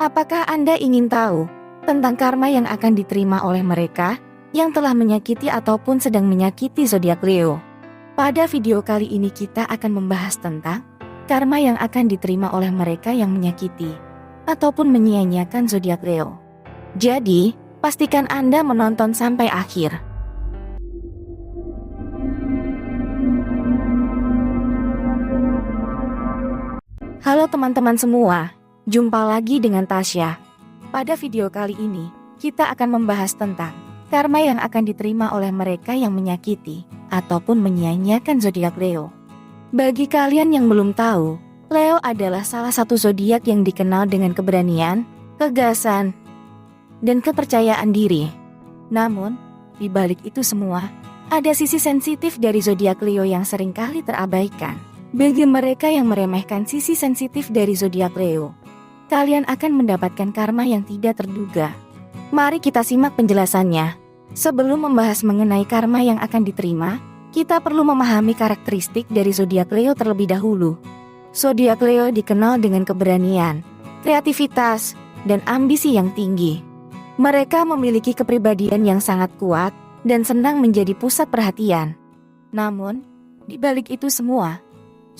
Apakah Anda ingin tahu tentang karma yang akan diterima oleh mereka yang telah menyakiti ataupun sedang menyakiti zodiak Leo? Pada video kali ini kita akan membahas tentang karma yang akan diterima oleh mereka yang menyakiti ataupun menyia-nyiakan zodiak Leo. Jadi, pastikan Anda menonton sampai akhir. Halo teman-teman semua, jumpa lagi dengan Tasya. Pada video kali ini, kita akan membahas tentang karma yang akan diterima oleh mereka yang menyakiti ataupun menyia-nyiakan zodiak Leo. Bagi kalian yang belum tahu, Leo adalah salah satu zodiak yang dikenal dengan keberanian, kegasan, dan kepercayaan diri. Namun, di balik itu semua, ada sisi sensitif dari zodiak Leo yang seringkali terabaikan. Bagi mereka yang meremehkan sisi sensitif dari zodiak Leo, kalian akan mendapatkan karma yang tidak terduga. Mari kita simak penjelasannya. Sebelum membahas mengenai karma yang akan diterima, kita perlu memahami karakteristik dari zodiak Leo terlebih dahulu. Zodiak Leo dikenal dengan keberanian, kreativitas, dan ambisi yang tinggi. Mereka memiliki kepribadian yang sangat kuat dan senang menjadi pusat perhatian. Namun, di balik itu semua,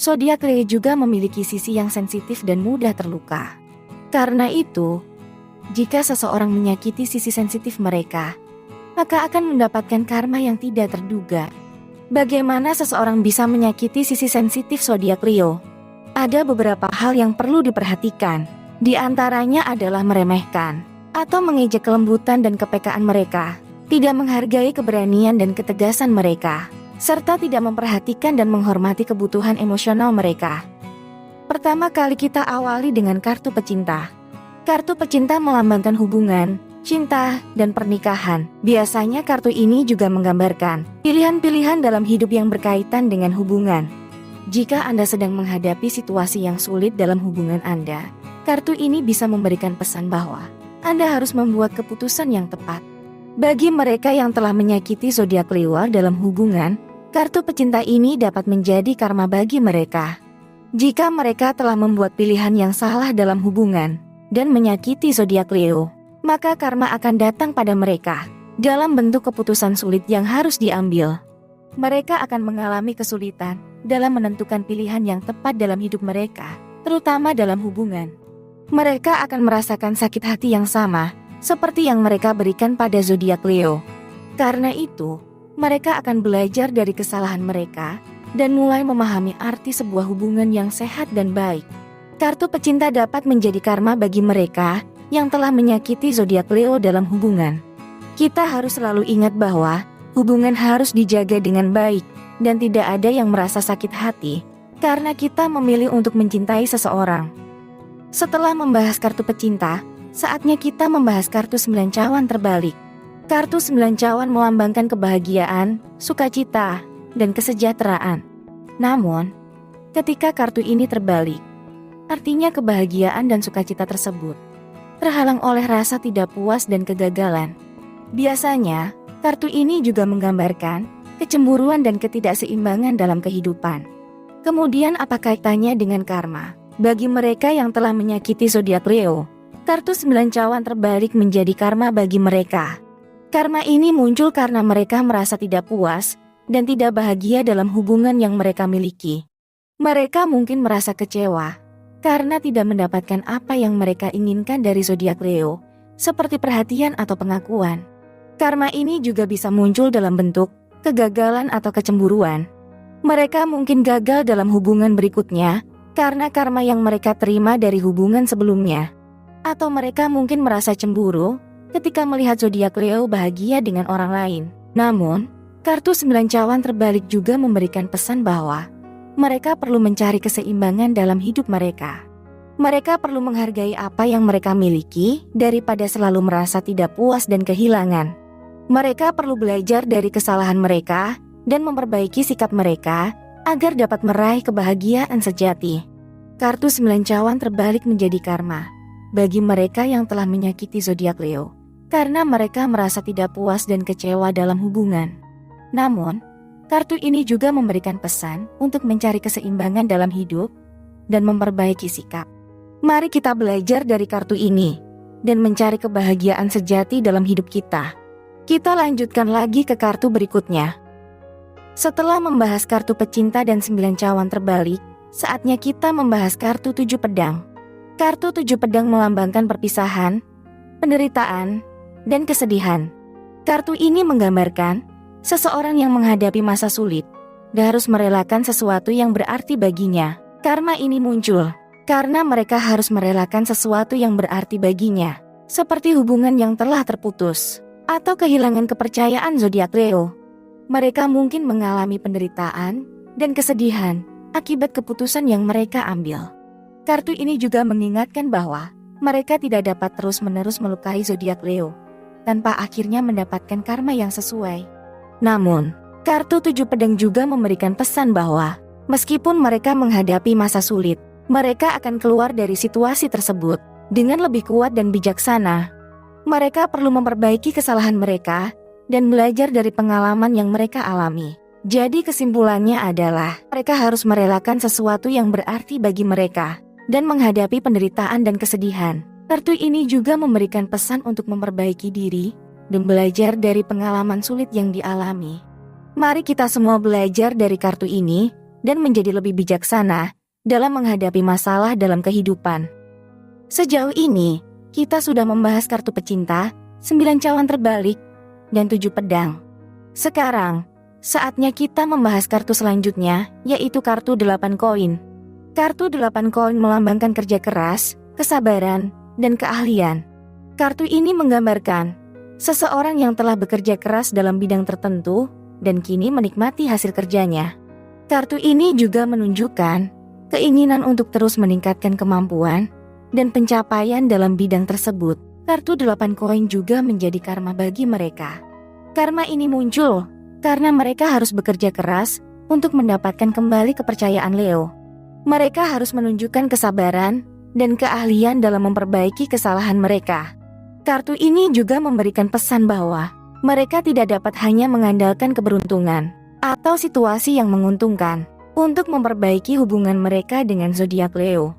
zodiak Leo juga memiliki sisi yang sensitif dan mudah terluka. Karena itu, jika seseorang menyakiti sisi sensitif mereka, maka akan mendapatkan karma yang tidak terduga. Bagaimana seseorang bisa menyakiti sisi sensitif zodiak Leo? Ada beberapa hal yang perlu diperhatikan. Di antaranya adalah meremehkan atau mengejek kelembutan dan kepekaan mereka, tidak menghargai keberanian dan ketegasan mereka, serta tidak memperhatikan dan menghormati kebutuhan emosional mereka. Pertama kali kita awali dengan kartu pecinta. Kartu pecinta melambangkan hubungan, cinta, dan pernikahan. Biasanya kartu ini juga menggambarkan pilihan-pilihan dalam hidup yang berkaitan dengan hubungan. Jika Anda sedang menghadapi situasi yang sulit dalam hubungan Anda, kartu ini bisa memberikan pesan bahwa Anda harus membuat keputusan yang tepat. Bagi mereka yang telah menyakiti zodiak Leo dalam hubungan, kartu pecinta ini dapat menjadi karma bagi mereka. Jika mereka telah membuat pilihan yang salah dalam hubungan dan menyakiti zodiak Leo, maka karma akan datang pada mereka dalam bentuk keputusan sulit yang harus diambil. Mereka akan mengalami kesulitan dalam menentukan pilihan yang tepat dalam hidup mereka, terutama dalam hubungan. Mereka akan merasakan sakit hati yang sama seperti yang mereka berikan pada zodiak Leo. Karena itu, mereka akan belajar dari kesalahan mereka dan mulai memahami arti sebuah hubungan yang sehat dan baik. Kartu pecinta dapat menjadi karma bagi mereka yang telah menyakiti zodiak Leo dalam hubungan. Kita harus selalu ingat bahwa hubungan harus dijaga dengan baik dan tidak ada yang merasa sakit hati karena kita memilih untuk mencintai seseorang. Setelah membahas kartu pecinta, saatnya kita membahas kartu 9 cawan terbalik. Kartu 9 cawan melambangkan kebahagiaan, sukacita, dan kesejahteraan. Namun, ketika kartu ini terbalik, artinya kebahagiaan dan sukacita tersebut terhalang oleh rasa tidak puas dan kegagalan. Biasanya, kartu ini juga menggambarkan kecemburuan dan ketidakseimbangan dalam kehidupan. Kemudian apa kaitannya dengan karma? Bagi mereka yang telah menyakiti zodiak Leo, kartu 9 cawan terbalik menjadi karma bagi mereka. Karma ini muncul karena mereka merasa tidak puas dan tidak bahagia dalam hubungan yang mereka miliki. Mereka mungkin merasa kecewa karena tidak mendapatkan apa yang mereka inginkan dari zodiak Leo, seperti perhatian atau pengakuan. Karma ini juga bisa muncul dalam bentuk kegagalan atau kecemburuan. Mereka mungkin gagal dalam hubungan berikutnya karena karma yang mereka terima dari hubungan sebelumnya. Atau mereka mungkin merasa cemburu ketika melihat zodiak Leo bahagia dengan orang lain. Namun, kartu 9 cawan terbalik juga memberikan pesan bahwa mereka perlu mencari keseimbangan dalam hidup mereka. Mereka perlu menghargai apa yang mereka miliki daripada selalu merasa tidak puas dan kehilangan. Mereka perlu belajar dari kesalahan mereka dan memperbaiki sikap mereka agar dapat meraih kebahagiaan sejati. Kartu 9 cawan terbalik menjadi karma bagi mereka yang telah menyakiti zodiak Leo karena mereka merasa tidak puas dan kecewa dalam hubungan. Namun, kartu ini juga memberikan pesan untuk mencari keseimbangan dalam hidup dan memperbaiki sikap. Mari kita belajar dari kartu ini dan mencari kebahagiaan sejati dalam hidup kita. Kita lanjutkan lagi ke kartu berikutnya. Setelah membahas kartu pecinta dan 9 cawan terbalik, saatnya kita membahas kartu 7 pedang. Kartu 7 pedang melambangkan perpisahan, penderitaan, dan kesedihan. Kartu ini menggambarkan seseorang yang menghadapi masa sulit dan harus merelakan sesuatu yang berarti baginya. Karma ini muncul karena mereka harus merelakan sesuatu yang berarti baginya, seperti hubungan yang telah terputus atau kehilangan kepercayaan zodiak Leo. Mereka mungkin mengalami penderitaan dan kesedihan akibat keputusan yang mereka ambil. Kartu ini juga mengingatkan bahwa mereka tidak dapat terus-menerus melukai zodiak Leo tanpa akhirnya mendapatkan karma yang sesuai. Namun, kartu 7 pedang juga memberikan pesan bahwa meskipun mereka menghadapi masa sulit, mereka akan keluar dari situasi tersebut dengan lebih kuat dan bijaksana. Mereka perlu memperbaiki kesalahan mereka dan belajar dari pengalaman yang mereka alami. Jadi kesimpulannya adalah mereka harus merelakan sesuatu yang berarti bagi mereka dan menghadapi penderitaan dan kesedihan. Kartu ini juga memberikan pesan untuk memperbaiki diri dan belajar dari pengalaman sulit yang dialami. Mari kita semua belajar dari kartu ini dan menjadi lebih bijaksana dalam menghadapi masalah dalam kehidupan. Sejauh ini, kita sudah membahas kartu pecinta, 9 cawan terbalik, dan 7 pedang. Sekarang, saatnya kita membahas kartu selanjutnya, yaitu kartu 8 koin. Kartu 8 koin melambangkan kerja keras, kesabaran, dan keahlian. Kartu ini menggambarkan seseorang yang telah bekerja keras dalam bidang tertentu dan kini menikmati hasil kerjanya. Kartu ini juga menunjukkan keinginan untuk terus meningkatkan kemampuan dan pencapaian dalam bidang tersebut. Kartu 8 koin juga menjadi karma bagi mereka. Karma ini muncul karena mereka harus bekerja keras untuk mendapatkan kembali kepercayaan Leo. Mereka harus menunjukkan kesabaran dan keahlian dalam memperbaiki kesalahan mereka. Kartu ini juga memberikan pesan bahwa mereka tidak dapat hanya mengandalkan keberuntungan atau situasi yang menguntungkan untuk memperbaiki hubungan mereka dengan zodiak Leo.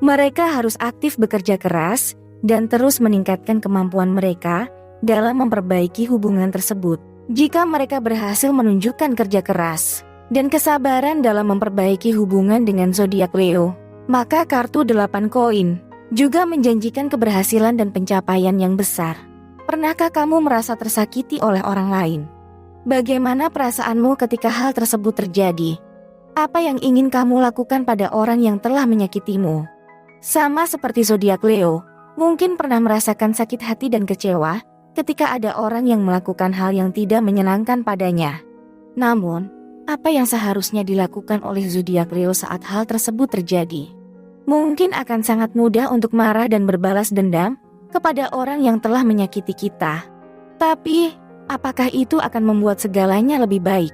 Mereka harus aktif bekerja keras dan terus meningkatkan kemampuan mereka dalam memperbaiki hubungan tersebut. Jika mereka berhasil menunjukkan kerja keras dan kesabaran dalam memperbaiki hubungan dengan zodiak Leo, maka kartu 8 koin juga menjanjikan keberhasilan dan pencapaian yang besar. Pernahkah kamu merasa tersakiti oleh orang lain? Bagaimana perasaanmu ketika hal tersebut terjadi? Apa yang ingin kamu lakukan pada orang yang telah menyakitimu? Sama seperti zodiak Leo, mungkin pernah merasakan sakit hati dan kecewa ketika ada orang yang melakukan hal yang tidak menyenangkan padanya. Namun, apa yang seharusnya dilakukan oleh zodiak Leo saat hal tersebut terjadi? Mungkin akan sangat mudah untuk marah dan berbalas dendam kepada orang yang telah menyakiti kita. Tapi, apakah itu akan membuat segalanya lebih baik?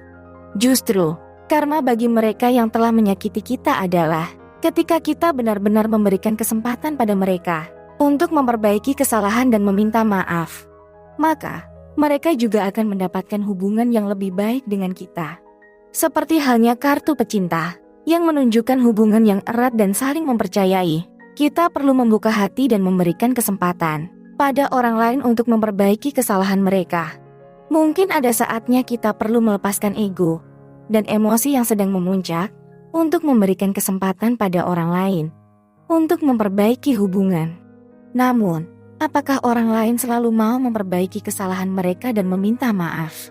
Justru, karma bagi mereka yang telah menyakiti kita adalah ketika kita benar-benar memberikan kesempatan pada mereka untuk memperbaiki kesalahan dan meminta maaf, maka mereka juga akan mendapatkan hubungan yang lebih baik dengan kita. Seperti halnya kartu pecinta yang menunjukkan hubungan yang erat dan saling mempercayai. Kita perlu membuka hati dan memberikan kesempatan pada orang lain untuk memperbaiki kesalahan mereka. Mungkin ada saatnya kita perlu melepaskan ego dan emosi yang sedang memuncak untuk memberikan kesempatan pada orang lain untuk memperbaiki hubungan. Namun, apakah orang lain selalu mau memperbaiki kesalahan mereka dan meminta maaf?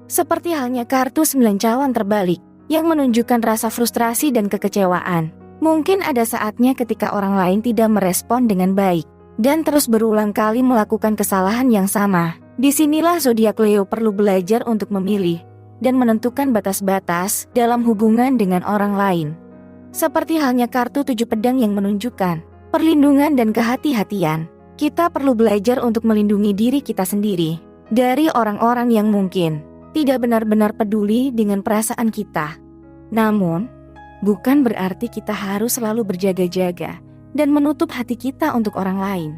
Seperti halnya kartu 9 cawan terbalik yang menunjukkan rasa frustrasi dan kekecewaan. Mungkin ada saatnya ketika orang lain tidak merespon dengan baik dan terus berulang kali melakukan kesalahan yang sama. Disinilah zodiak Leo perlu belajar untuk memilih dan menentukan batas-batas dalam hubungan dengan orang lain. Seperti halnya kartu 7 pedang yang menunjukkan perlindungan dan kehati-hatian. Kita perlu belajar untuk melindungi diri kita sendiri dari orang-orang yang mungkin tidak benar-benar peduli dengan perasaan kita. Namun, bukan berarti kita harus selalu berjaga-jaga dan menutup hati kita untuk orang lain.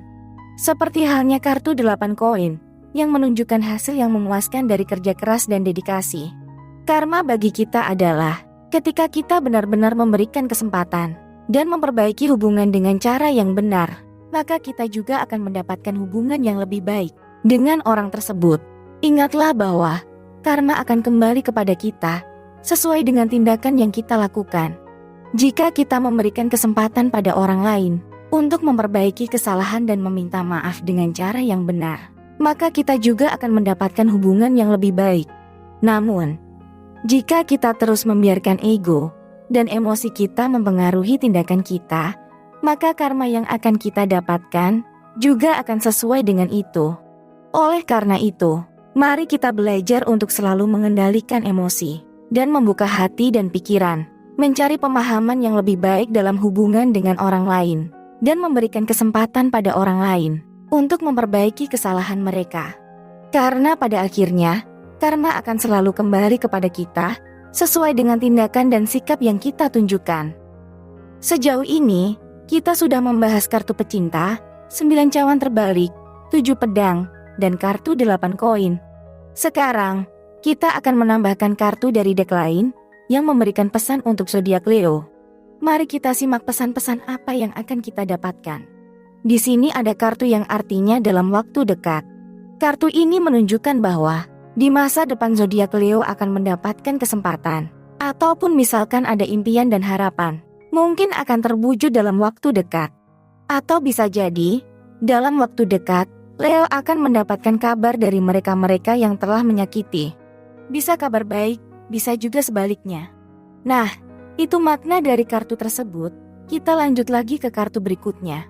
Seperti halnya kartu 8 koin yang menunjukkan hasil yang memuaskan dari kerja keras dan dedikasi. Karma bagi kita adalah ketika kita benar-benar memberikan kesempatan dan memperbaiki hubungan dengan cara yang benar, maka kita juga akan mendapatkan hubungan yang lebih baik dengan orang tersebut. Ingatlah bahwa karma akan kembali kepada kita sesuai dengan tindakan yang kita lakukan. Jika kita memberikan kesempatan pada orang lain untuk memperbaiki kesalahan dan meminta maaf dengan cara yang benar, maka kita juga akan mendapatkan hubungan yang lebih baik. Namun, jika kita terus membiarkan ego dan emosi kita mempengaruhi tindakan kita, maka karma yang akan kita dapatkan juga akan sesuai dengan itu. Oleh karena itu, mari kita belajar untuk selalu mengendalikan emosi dan membuka hati dan pikiran, mencari pemahaman yang lebih baik dalam hubungan dengan orang lain, dan memberikan kesempatan pada orang lain untuk memperbaiki kesalahan mereka. Karena pada akhirnya, karma akan selalu kembali kepada kita sesuai dengan tindakan dan sikap yang kita tunjukkan. Sejauh ini, kita sudah membahas kartu pecinta, 9 cawan terbalik, 7 pedang, dan kartu 8 koin. Sekarang, kita akan menambahkan kartu dari deck lain yang memberikan pesan untuk zodiak Leo. Mari kita simak pesan-pesan apa yang akan kita dapatkan. Di sini ada kartu yang artinya dalam waktu dekat. Kartu ini menunjukkan bahwa di masa depan zodiak Leo akan mendapatkan kesempatan, ataupun misalkan ada impian dan harapan, mungkin akan terwujud dalam waktu dekat. Atau bisa jadi, dalam waktu dekat, Leo akan mendapatkan kabar dari mereka-mereka yang telah menyakiti. Bisa kabar baik, bisa juga sebaliknya. Nah, itu makna dari kartu tersebut. Kita lanjut lagi ke kartu berikutnya.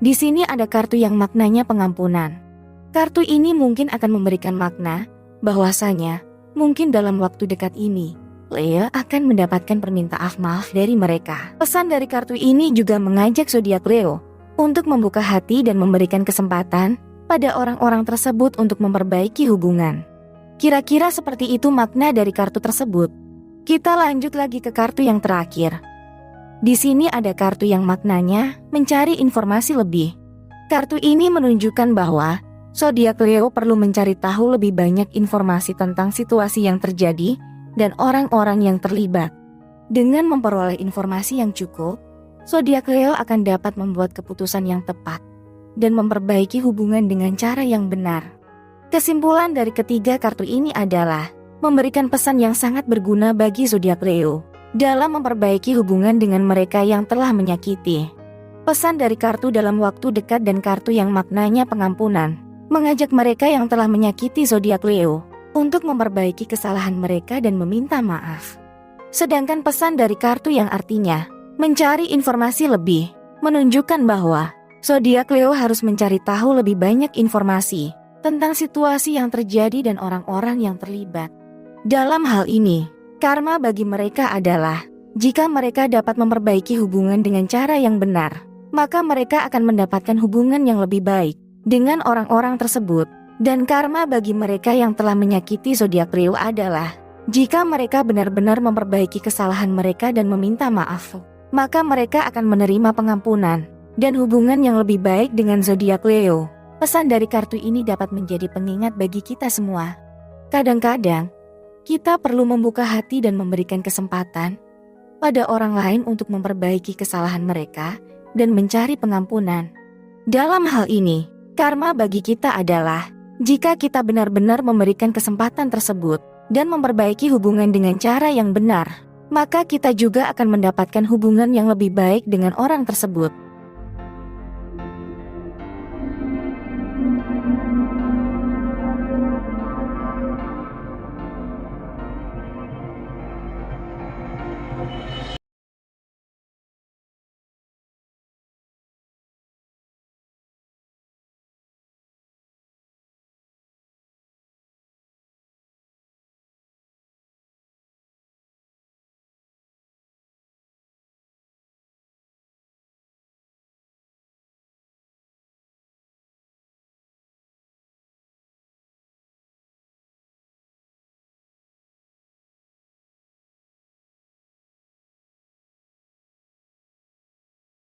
Di sini ada kartu yang maknanya pengampunan. Kartu ini mungkin akan memberikan makna bahwasanya mungkin dalam waktu dekat ini Leo akan mendapatkan permintaan maaf dari mereka. Pesan dari kartu ini juga mengajak zodiak Leo untuk membuka hati dan memberikan kesempatan pada orang-orang tersebut untuk memperbaiki hubungan. Kira-kira seperti itu makna dari kartu tersebut. Kita lanjut lagi ke kartu yang terakhir. Di sini ada kartu yang maknanya mencari informasi lebih. Kartu ini menunjukkan bahwa zodiak Leo perlu mencari tahu lebih banyak informasi tentang situasi yang terjadi dan orang-orang yang terlibat. Dengan memperoleh informasi yang cukup, zodiak Leo akan dapat membuat keputusan yang tepat dan memperbaiki hubungan dengan cara yang benar. Kesimpulan dari ketiga kartu ini adalah memberikan pesan yang sangat berguna bagi zodiak Leo dalam memperbaiki hubungan dengan mereka yang telah menyakiti. Pesan dari kartu dalam waktu dekat dan kartu yang maknanya pengampunan mengajak mereka yang telah menyakiti zodiak Leo untuk memperbaiki kesalahan mereka dan meminta maaf. Sedangkan pesan dari kartu yang artinya mencari informasi lebih menunjukkan bahwa zodiak Leo harus mencari tahu lebih banyak informasi tentang situasi yang terjadi dan orang-orang yang terlibat. Dalam hal ini, karma bagi mereka adalah jika mereka dapat memperbaiki hubungan dengan cara yang benar, maka mereka akan mendapatkan hubungan yang lebih baik dengan orang-orang tersebut. Dan karma bagi mereka yang telah menyakiti zodiak Leo adalah jika mereka benar-benar memperbaiki kesalahan mereka dan meminta maaf, maka mereka akan menerima pengampunan dan hubungan yang lebih baik dengan zodiak Leo. Pesan dari kartu ini dapat menjadi pengingat bagi kita semua. Kadang-kadang, kita perlu membuka hati dan memberikan kesempatan pada orang lain untuk memperbaiki kesalahan mereka dan mencari pengampunan. Dalam hal ini, karma bagi kita adalah jika kita benar-benar memberikan kesempatan tersebut dan memperbaiki hubungan dengan cara yang benar, maka kita juga akan mendapatkan hubungan yang lebih baik dengan orang tersebut.